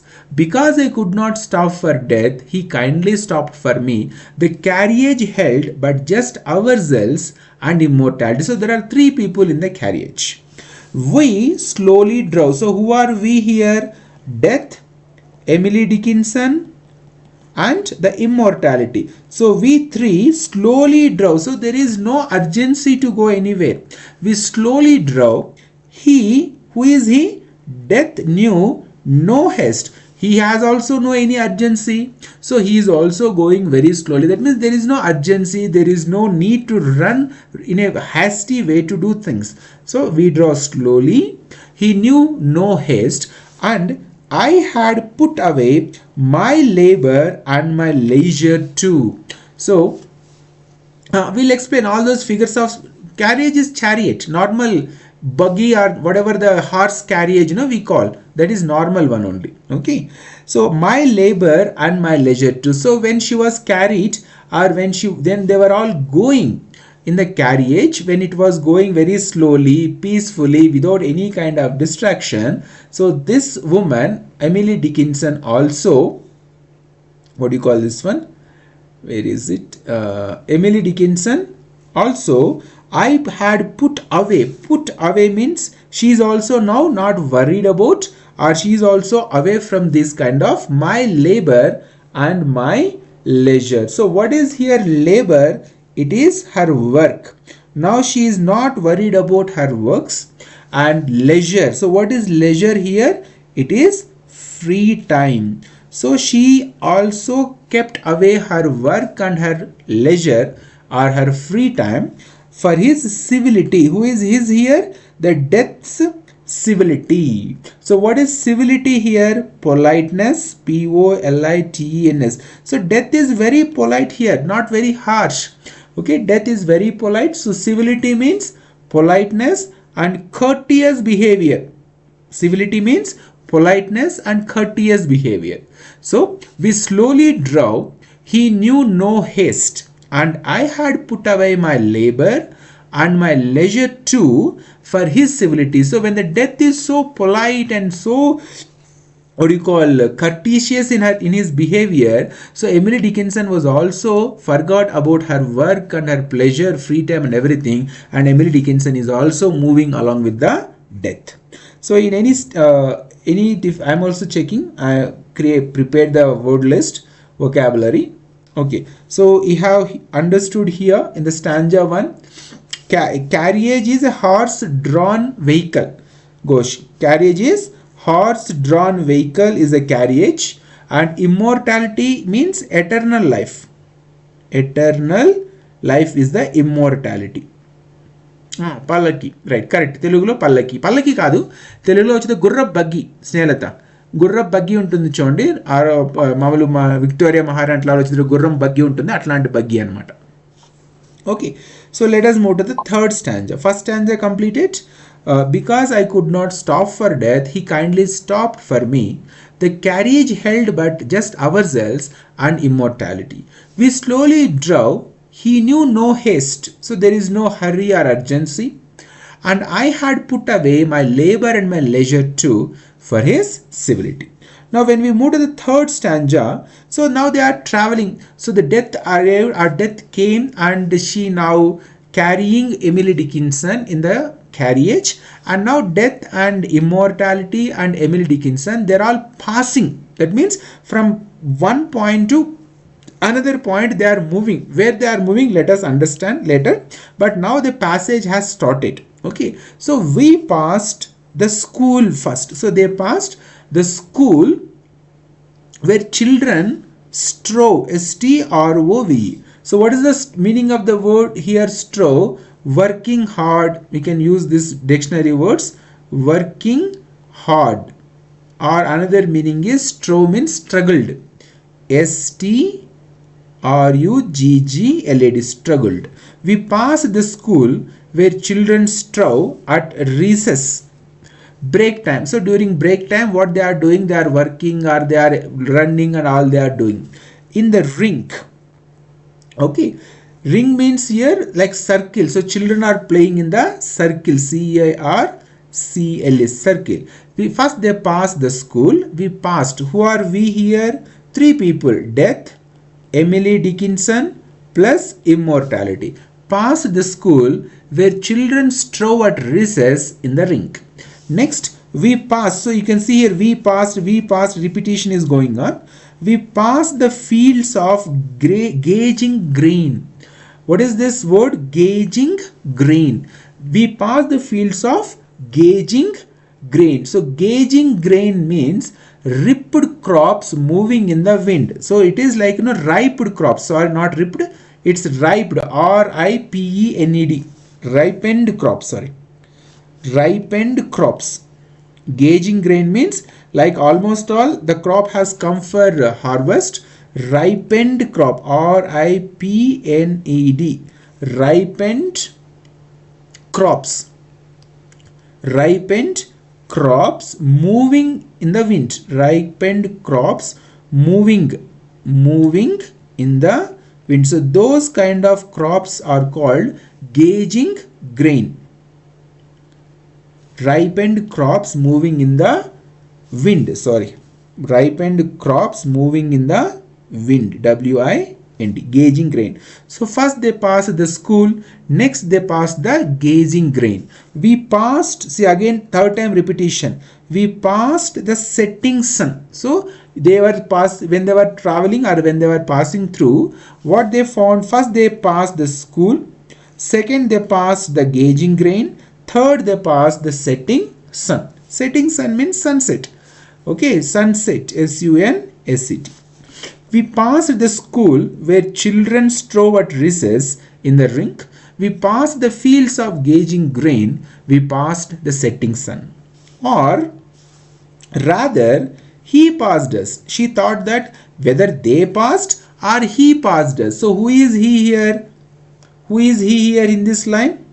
Speaker 1: Because I could not stop for death, he kindly stopped for me. The carriage held but just ourselves and immortality. So there are three people in the carriage. We slowly drove. So who are we here? Death, Emily Dickinson, and the immortality. So we three slowly drove. So there is no urgency to go anywhere. We slowly drove. He, who is he? Death knew no haste. He has also no any urgency. So he is also going very slowly. That means there is no urgency. There is no need to run in a hasty way to do things. So we draw slowly. He knew no haste, and I had put away my labor and my leisure too. So we'll explain all those figures of carriage is chariot, normal buggy or whatever the horse carriage we call, that is normal one only. Okay, so my labor and my leisure too. So when she was carried, or then they were all going in the carriage when it was going very slowly, peacefully, without any kind of distraction. So this woman, Emily Dickinson, also, what do you call this one? Where is it? Emily Dickinson also, I had put away. Put away means she is also now not worried about, or she is also away from this kind of my labor and my leisure. So what is here labor? It is her work. Now she is not worried about her works. And leisure. So what is leisure here? It is free time. So she also kept away her work and her leisure or her free time for his civility. Who is his here? The death's civility. So what is civility here? Politeness. Politeness. So death is very polite here, not very harsh. Okay, death is very polite. So civility means politeness and courteous behavior. Civility means politeness and courteous behavior. So we slowly drove. He knew no haste, and I had put away my labor and my leisure too for his civility. So when the death is so polite and so courteous in his behavior, so Emily Dickinson was also forgot about her work and her pleasure, free time and everything, and Emily Dickinson is also moving along with the death. So in I'm also checking, I prepared the word list, vocabulary. Okay, so you have understood here in the stanza 1, carriage is a horse drawn vehicle. Gosh, carriage is horse drawn vehicle is a carriage, and immortality means eternal life. Eternal life is the immortality. పల్లకి right correct. తెలుగులో పల్లకి కాదు, తెలుగులో వచ్చేది గుర్రపు buggy. Snehalatha, గుర్రపు buggy ఉంటుంది చూడండి, మామూలు విక్టోరియా మహారాణి అట్లా వచ్చేది గుర్రం బగ్గి ఉంటుంది, అట్లాంటి బగ్గి అనమాట. Okay, so let us move to the third stanza. First stanza completed. Because I could not stop for death, he kindly stopped for me. The carriage held but just ourselves and immortality. We slowly drove. He knew no haste, so there is no hurry or urgency. And I had put away my labor and my leisure too for his civility. Now when we move to the third stanza, so now they are traveling. So the death arrived, or death came, and she now carrying Emily Dickinson in the carriage, and now death and immortality and Emily Dickinson, they're all passing. That means from one point to another point they are moving. Where they are moving, let us understand later, but now the passage has started. Okay, so we passed the school first. So they passed the school where children strove, S-T-R-O-V-E. So what is the meaning of the word here, strove? Working hard. We can use this dictionary words, working hard, or another meaning is strove means struggled, S-T-R-U-G-G-L-A-D, struggled. We pass the school where children strove at recess, break time. So during break time, what they are doing, they are working or they are running and all they are doing. in the rink. Okay, ring means here like circle. So children are playing in the circle. CIRCLE, circle. First they passed the school. We passed. Who are we here? Three people. Death, Emily Dickinson plus immortality. Passed the school where children strove at recess in the rink. Next, we passed. So you can see here we passed, repetition is going on. We passed the fields of gauging grain. What is this word? Gauging grain. We passed the fields of gauging grain. So gauging grain means ripped crops moving in the wind. So it is like ripened crops. Sorry, not ripped. It's ripened. RIPENED. Ripened crops. Sorry. Ripened crops. Gauging grain means like almost all the crop has come for harvest. Ripened crop. RIPNED. Ripened crops. Ripened crops moving in the wind. Ripened crops moving in the wind. So those kind of crops are called gauging grain. Ripened crops moving in the wind. Sorry, ripened crops moving in the wind. WIND. Gauging grain. So first they passed the school. Next they passed the gauging grain. We passed. See again, third time repetition. We passed the setting sun. So they were passed when they were traveling or when they were passing through. What they found? First they passed the school. Second they passed the gauging grain. Third they passed the setting sun. Setting sun means sunset. Okay, sunset. SUNSET. We passed the school where children strove at recess in the rink. We passed the fields of gauging grain. We passed the setting sun. Or rather, he passed us. She thought that whether they passed or he passed us. So who is he here? Who is he here in this line?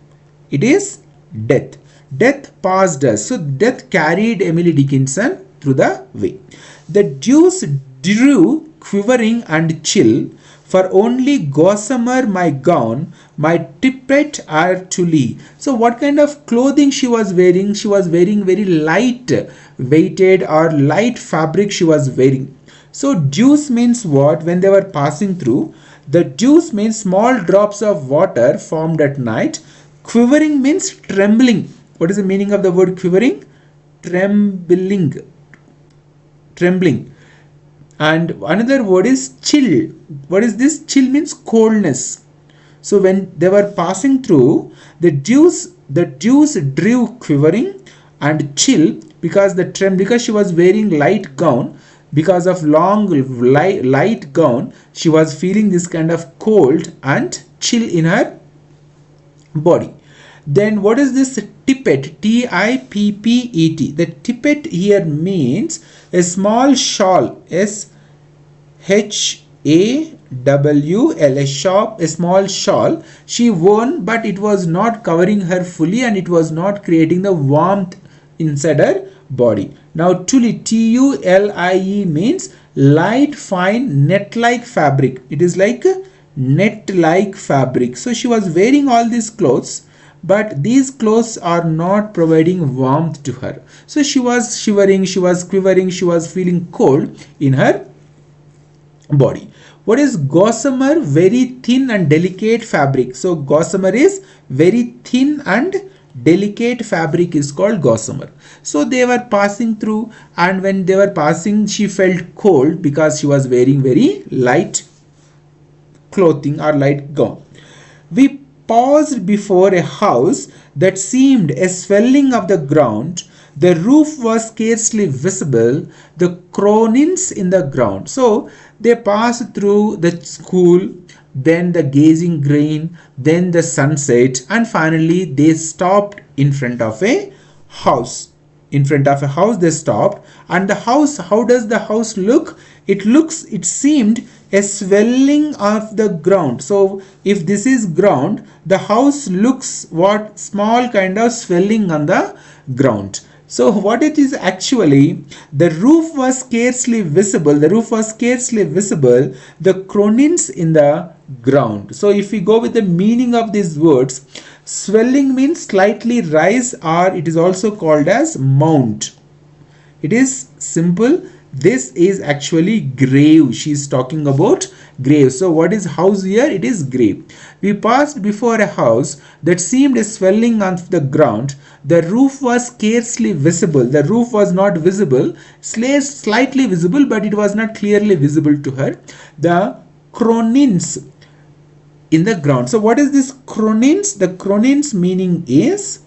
Speaker 1: It is Death. Death passed us. So Death carried Emily Dickinson through the way. The Jews drew quivering and chill, for only gossamer my gown, my tippet are to lee. So what kind of clothing she was wearing? She was wearing very light weighted or light fabric she was wearing. So dews means what? When they were passing through, the dews means small drops of water formed at night. Quivering means trembling. What is the meaning of the word quivering? Trembling. And another word is chill. What is this? Chill means coldness. So when they were passing through, the dews drew quivering and chill because because she was wearing light gown. Because of long light gown, she was feeling this kind of cold and chill in her body. Then what is this tippet? TIPPET. The tippet here means a small shawl. SHAWL. A small shawl she worn, but it was not covering her fully and it was not creating the warmth inside her body. Now tulle, TULIE means light fine net like fabric. It is like net like fabric. So she was wearing all these clothes, but these clothes are not providing warmth to her. So she was shivering, she was quivering, she was feeling cold in her body. What is gossamer? Very thin and delicate fabric. So gossamer is very thin and delicate fabric is called gossamer. So they were passing through, and when they were passing, she felt cold because she was wearing very light clothing or light gown. We paused before a house that seemed a swelling of the ground. The roof was scarcely visible, the crownings in the ground. So they passed through the school, then the gazing grain, then the sunset, and finally they stopped in front of a house. In front of a house they stopped, and the house, how does the house look? It seemed a swelling of the ground. So if this is ground, the house looks what? Small kind of swelling on the ground. So what it is actually, the roof was scarcely visible. The roof was scarcely visible. The cronins in the ground. So if we go with the meaning of these words, swelling means slightly rise, or it is also called as mount. It is simple. This is actually grave. She is talking about grave. So what is house here? It is grave. We passed before a house that seemed a swelling on the ground. The roof was scarcely visible. The roof was not visible, slightly visible, but it was not clearly visible to her. The cronins in the ground. So what is this cronins? The cronins meaning is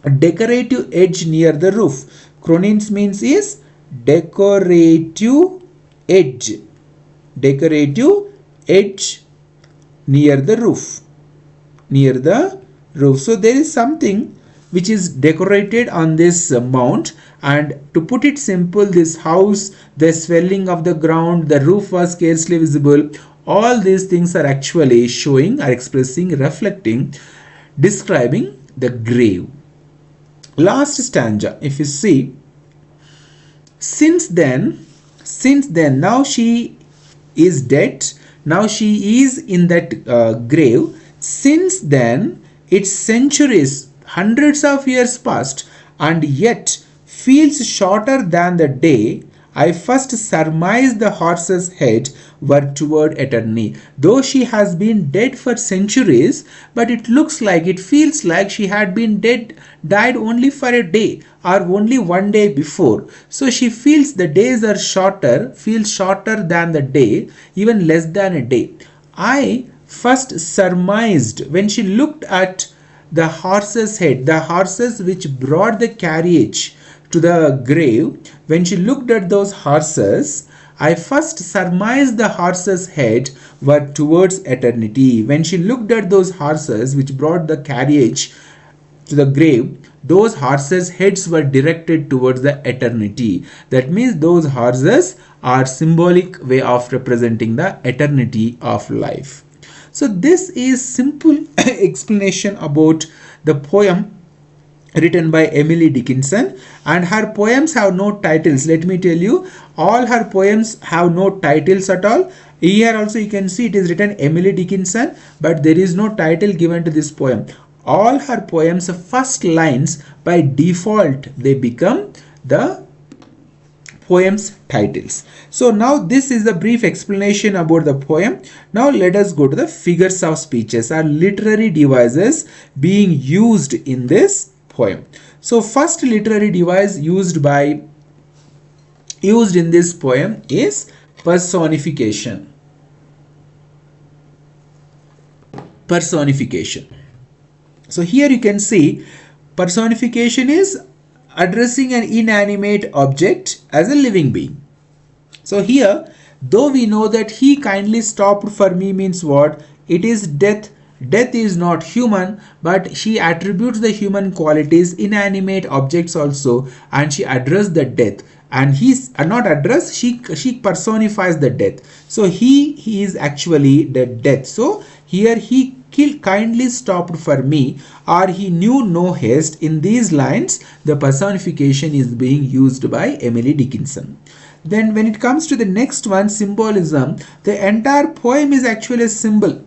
Speaker 1: a decorative edge near the roof. Cronins means is decorative edge. Decorative edge near the roof. Near the roof. So there is something which is decorated on this mount, and to put it simple, this house, the swelling of the ground, the roof was scarcely visible. All these things are actually showing, are expressing, reflecting, describing the grave. Last stanza, if you see, since then, now she is dead, now she is in that grave. Since then, it's centuries, hundreds of years passed, and yet feels shorter than the day I first surmised the horse's head were toward eternity. Though she has been dead for centuries, but it looks like, it feels like she had been died only for a day or only one day before. So she feels the days are shorter, feels shorter than the day, even less than a day. I first surmised when she looked at the horse's head, the horses which brought the carriage to the grave. When she looked at those horses, I first surmised the horse's head were towards eternity. When she looked at those horses which brought the carriage to the grave, those horses' heads were directed towards the eternity. That means those horses are symbolic way of representing the eternity of life. So this is simple explanation about the poem written by Emily Dickinson, and her poems have no titles. Let me tell you, all her poems have no titles at all. Here also you can see it is written Emily Dickinson, but there is no title given to this poem. All her poems, first lines by default, they become the poems titles. So now this is a brief explanation about the poem. Now let us go to the figures of speeches, or literary devices being used in this poem. So first literary device used in this poem is personification. Personification. So here you can see personification is addressing an inanimate object as a living being. So here, though we know that he kindly stopped for me means what? It is death. Death is not human, but she attributes the human qualities inanimate objects also, and she addressed the death. And he's not addressed, she personifies the death. So he is actually the death. So here he kindly stopped for me, or he knew no haste. In these lines, the personification is being used by Emily Dickinson. Then when it comes to the next one, symbolism, the entire poem is actually a symbol.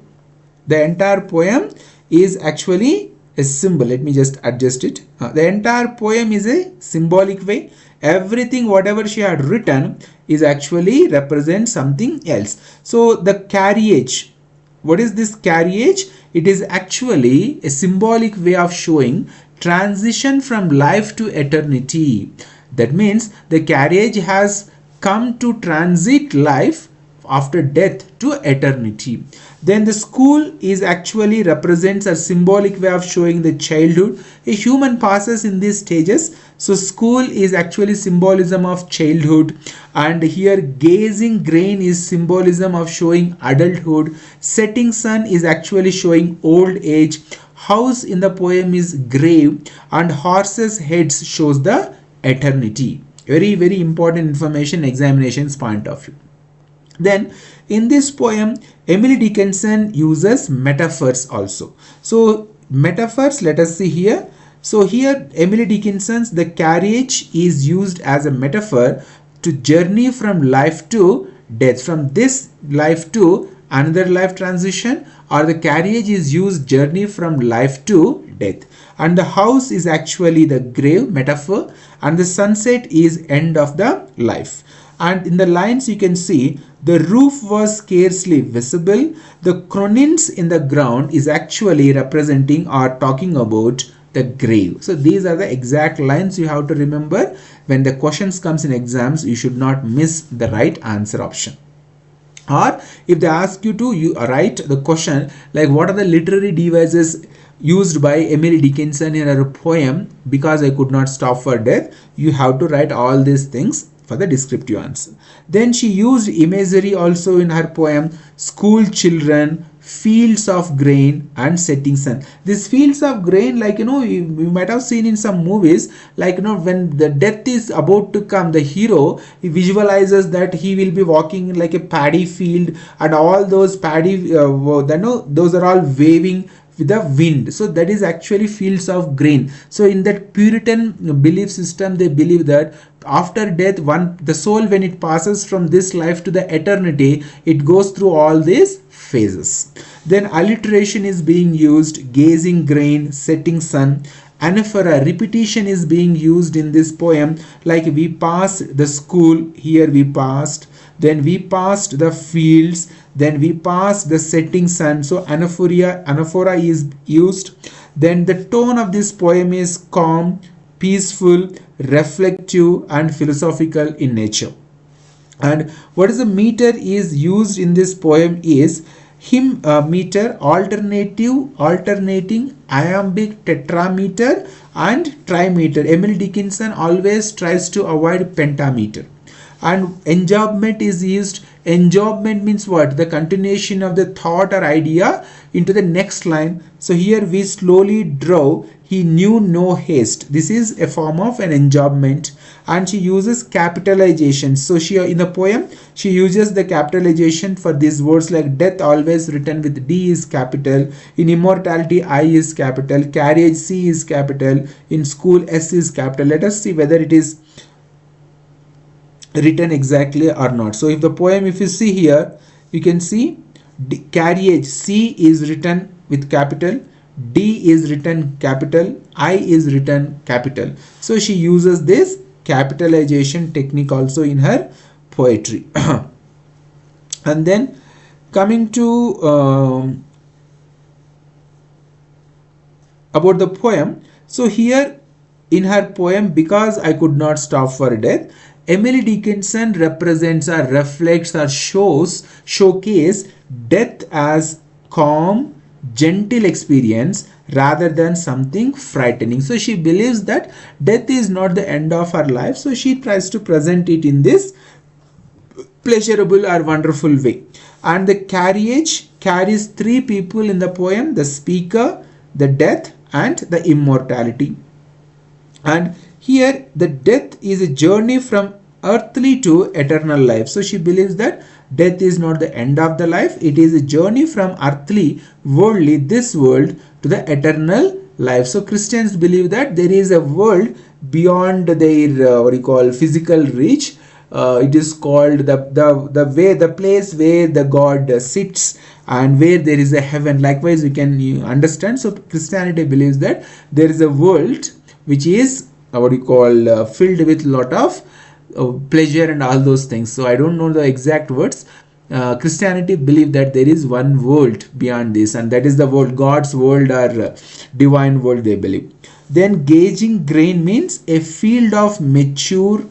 Speaker 1: The entire poem is actually a symbol. Let me just adjust it. The entire poem is a symbolic way. Everything, whatever she had written, is actually represent something else. So the carriage, what is this carriage? It is actually a symbolic way of showing transition from life to eternity. That means the carriage has come to transit life after death to eternity. Then the school is actually represents a symbolic way of showing the childhood. A human passes in these stages. So school is actually symbolism of childhood, and here gazing grain is symbolism of showing adulthood. Setting sun is actually showing old age. House in the poem is grave, and horses heads shows the eternity. Very, very important information, examinations point of view. Then in this poem, Emily Dickinson uses metaphors also. So metaphors, let us see here. So here Emily Dickinson's the carriage is used as a metaphor to journey from life to death, from this life to another life transition, or the carriage is used journey from life to death. And the house is actually the grave metaphor, and the sunset is end of the life. And in the lines you can see the roof was scarcely visible. The cronins in the ground is actually representing or talking about the grave. So these are the exact lines you have to remember. When the questions comes in exams, you should not miss the right answer option. Or if they ask you to write the question like what are the literary devices used by Emily Dickinson in her poem Because I Could Not Stop for Death, you have to write all these things for the descriptive answer. Then she used imagery also in her poem School Children, Fields of Grain and Setting Sun. These fields of grain, like you might have seen in some movies, like when the death is about to come, the hero, he visualizes that he will be walking in like a paddy field, and all those paddy those are all waving with the wind. So that is actually fields of grain. So in that Puritan belief system, they believe that after death, the soul, when it passes from this life to the eternity, it goes through all these phases. Then alliteration is being used, gazing grain, setting sun. Anaphora, repetition is being used in this poem, like we passed the school, here we passed, then we passed the fields, then we passed the setting sun. So anaphora is used. Then the tone of this poem is calm, peaceful, reflective and philosophical in nature. And what is the meter is used in this poem is hymn meter, alternating iambic tetrameter and trimeter. Emily Dickinson always tries to avoid pentameter. And enjambment is used. Enjambment means what? The continuation of the thought or idea into the next line. So here we slowly drove, he knew no haste. This is a form of an enjambment. And she uses capitalization. So she, in the poem, she uses the capitalization for these words like death always written with D is capital. In immortality, I is capital. Carriage, C is capital. In school, S is capital. Let us see whether it is written exactly or not. So if the poem, if you see here, you can see carriage, C is written with capital, D is written capital, I is written capital. So she uses this capitalization technique also in her poetry. And then coming to about the poem. So here in her poem Because I Could Not Stop for Death, Emily Dickinson represents or reflects or showcase death as calm, gentle experience rather than something frightening. So she believes that death is not the end of her life. So she tries to present it in this pleasurable or wonderful way. And the carriage carries three people in the poem: the speaker, the death, and the immortality. And here the death is a journey from earthly to eternal life. So she believes that death is not the end of the life. It is a journey from earthly, worldly, this world to the eternal life. So Christians believe that there is a world beyond their physical reach. It is called the place where the God sits and where there is a heaven. Likewise, you can understand. So Christianity believes that there is a world which is filled with lot of pleasure and all those things. So I don't know the exact words. Christianity believe that there is one world beyond this, and that is the world, God's world or divine world, they believe. Then gauging grain means a field of mature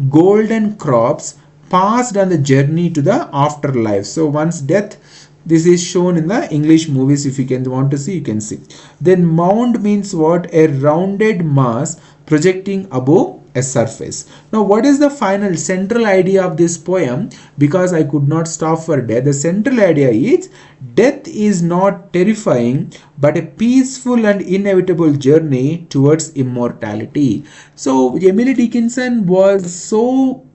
Speaker 1: golden crops passed on the journey to the afterlife. So once death, this is shown in the English movies. If you want to see, you can see. Then mound means what? A rounded mass projecting above a surface. Now what is the final central idea of this poem, Because I Could Not Stop for Death? The central idea is death is not terrifying but a peaceful and inevitable journey towards immortality. So Emily Dickinson was so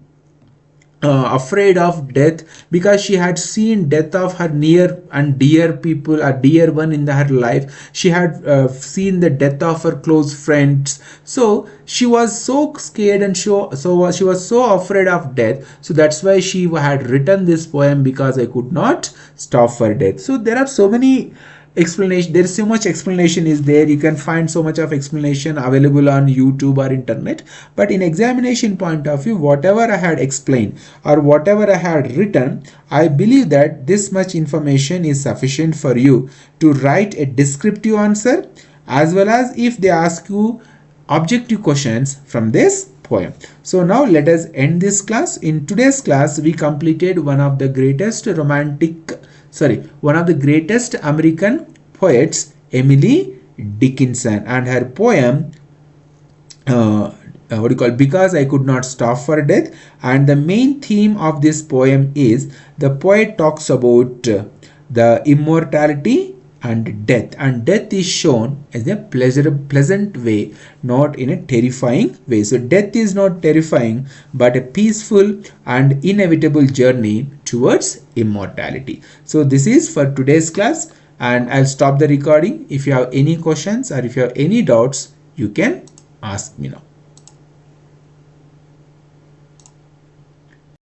Speaker 1: afraid of death because she had seen death of her near and dear people, a dear one in her life. She had seen the death of her close friends, so she was so scared and she was so afraid of death. So that's why she had written this poem, because I could not stop for death. So there are so many explanation, there is so much explanation is there, you can find so much of explanation available on YouTube or internet. But in examination point of view, whatever I had explained or whatever I had written, I believe that this much information is sufficient for you to write a descriptive answer, as well as if they ask you objective questions from this poem. So now let us end this class. In today's class we completed one of the greatest American poets, Emily Dickinson, and her poem Because I Could Not Stop for Death. And the main theme of this poem is, the poet talks about the immortality and death is shown as a pleasant way, not in a terrifying way. So death is not terrifying, but a peaceful and inevitable journey towards immortality. So this is for today's class, and I'll stop the recording. If you have any questions or if you have any doubts, you can ask me now.